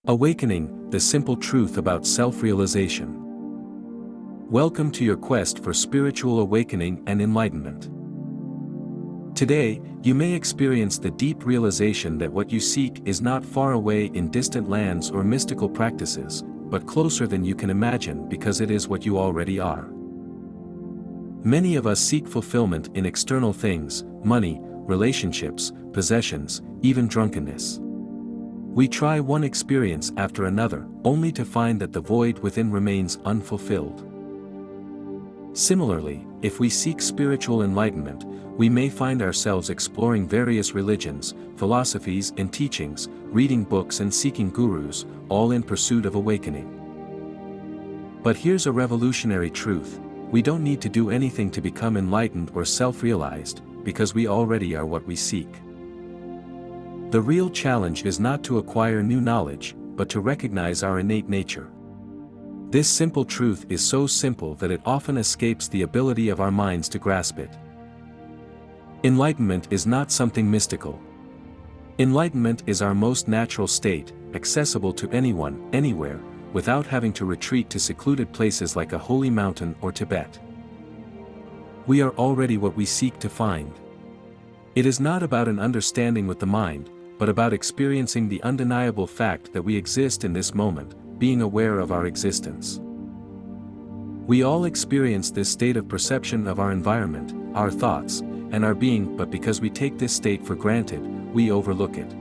Awakening, the simple truth about self-realization. Welcome to your quest for spiritual awakening and enlightenment. Today, you may experience the deep realization that what you seek is not far away in distant lands or mystical practices, but closer than you can imagine because it is what you already are. Many of us seek fulfillment in external things, money, relationships, possessions, even drunkenness. We try one experience after another, only to find that the void within remains unfulfilled. Similarly, if we seek spiritual enlightenment, we may find ourselves exploring various religions, philosophies and teachings, reading books and seeking gurus, all in pursuit of awakening. But here's a revolutionary truth: we don't need to do anything to become enlightened or self-realized, because we already are what we seek. The real challenge is not to acquire new knowledge, but to recognize our innate nature. This simple truth is so simple that it often escapes the ability of our minds to grasp it. Enlightenment is not something mystical. Enlightenment is our most natural state, accessible to anyone, anywhere, without having to retreat to secluded places like a holy mountain or Tibet. We are already what we seek to find. It is not about an understanding with the mind, but about experiencing the undeniable fact that we exist in this moment, being aware of our existence. We all experience this state of perception of our environment, our thoughts, and our being, but because we take this state for granted, we overlook it.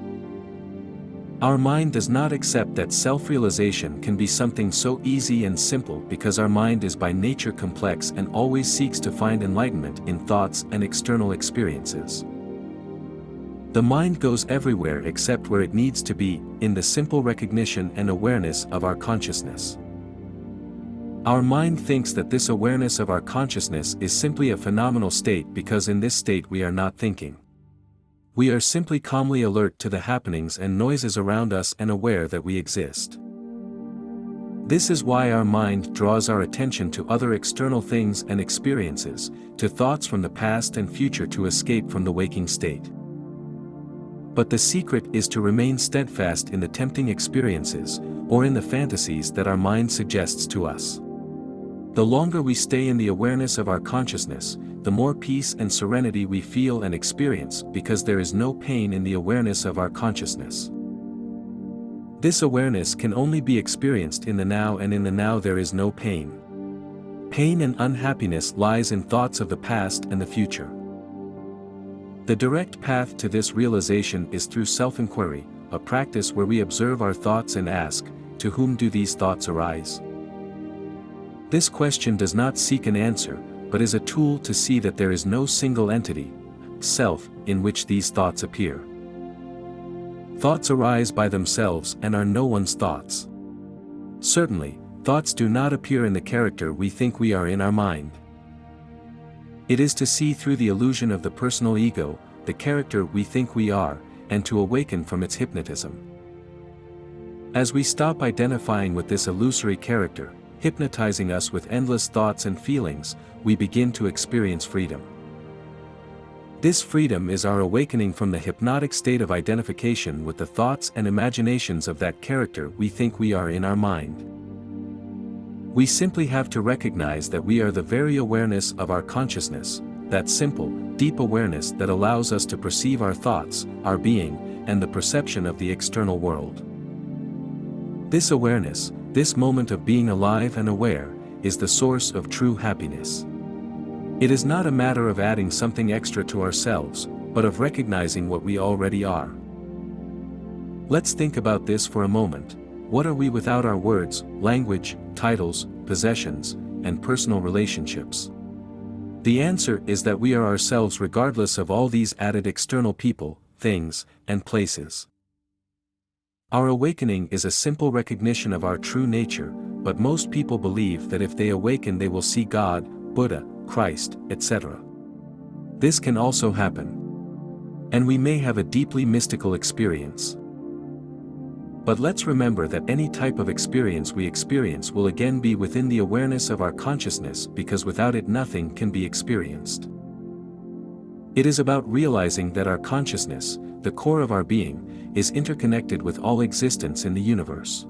Our mind does not accept that self-realization can be something so easy and simple because our mind is by nature complex and always seeks to find enlightenment in thoughts and external experiences. The mind goes everywhere except where it needs to be, in the simple recognition and awareness of our consciousness. Our mind thinks that this awareness of our consciousness is simply a phenomenal state because in this state we are not thinking. We are simply calmly alert to the happenings and noises around us and aware that we exist. This is why our mind draws our attention to other external things and experiences, to thoughts from the past and future to escape from the waking state. But the secret is to remain steadfast in the tempting experiences, or in the fantasies that our mind suggests to us. The longer we stay in the awareness of our consciousness, the more peace and serenity we feel and experience because there is no pain in the awareness of our consciousness. This awareness can only be experienced in the now, and in the now there is no pain. Pain and unhappiness lies in thoughts of the past and the future. The direct path to this realization is through self-inquiry, a practice where we observe our thoughts and ask, to whom do these thoughts arise? This question does not seek an answer, but is a tool to see that there is no single entity, self, in which these thoughts appear. Thoughts arise by themselves and are no one's thoughts. Certainly, thoughts do not appear in the character we think we are in our mind. It is to see through the illusion of the personal ego, the character we think we are, and to awaken from its hypnotism. As we stop identifying with this illusory character, hypnotizing us with endless thoughts and feelings, we begin to experience freedom. This freedom is our awakening from the hypnotic state of identification with the thoughts and imaginations of that character we think we are in our mind. We simply have to recognize that we are the very awareness of our consciousness, that simple, deep awareness that allows us to perceive our thoughts, our being, and the perception of the external world. This awareness, this moment of being alive and aware, is the source of true happiness. It is not a matter of adding something extra to ourselves, but of recognizing what we already are. Let's think about this for a moment. What are we without our words, language, titles, possessions, and personal relationships? The answer is that we are ourselves regardless of all these added external people, things, and places. Our awakening is a simple recognition of our true nature, but most people believe that if they awaken they will see God, Buddha, Christ, etc. This can also happen. And we may have a deeply mystical experience. But let's remember that any type of experience we experience will again be within the awareness of our consciousness because without it nothing can be experienced. It is about realizing that our consciousness, the core of our being, is interconnected with all existence in the universe.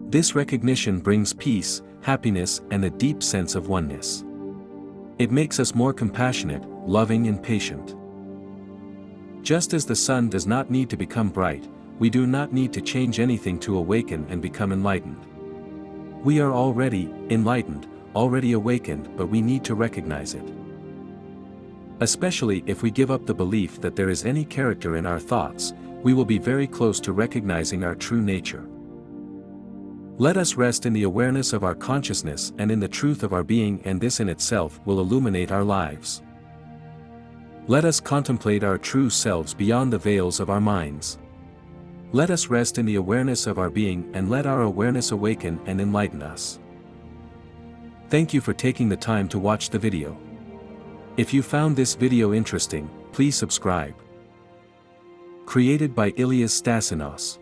This recognition brings peace, happiness, and a deep sense of oneness. It makes us more compassionate, loving, and patient. Just as the sun does not need to become bright, we do not need to change anything to awaken and become enlightened. We are already enlightened, already awakened, but we need to recognize it. Especially if we give up the belief that there is any character in our thoughts, we will be very close to recognizing our true nature. Let us rest in the awareness of our consciousness and in the truth of our being, and this in itself will illuminate our lives. Let us contemplate our true selves beyond the veils of our minds. Let us rest in the awareness of our being and let our awareness awaken and enlighten us. Thank you for taking the time to watch the video. If you found this video interesting, please subscribe. Created by Ilias Stasinos.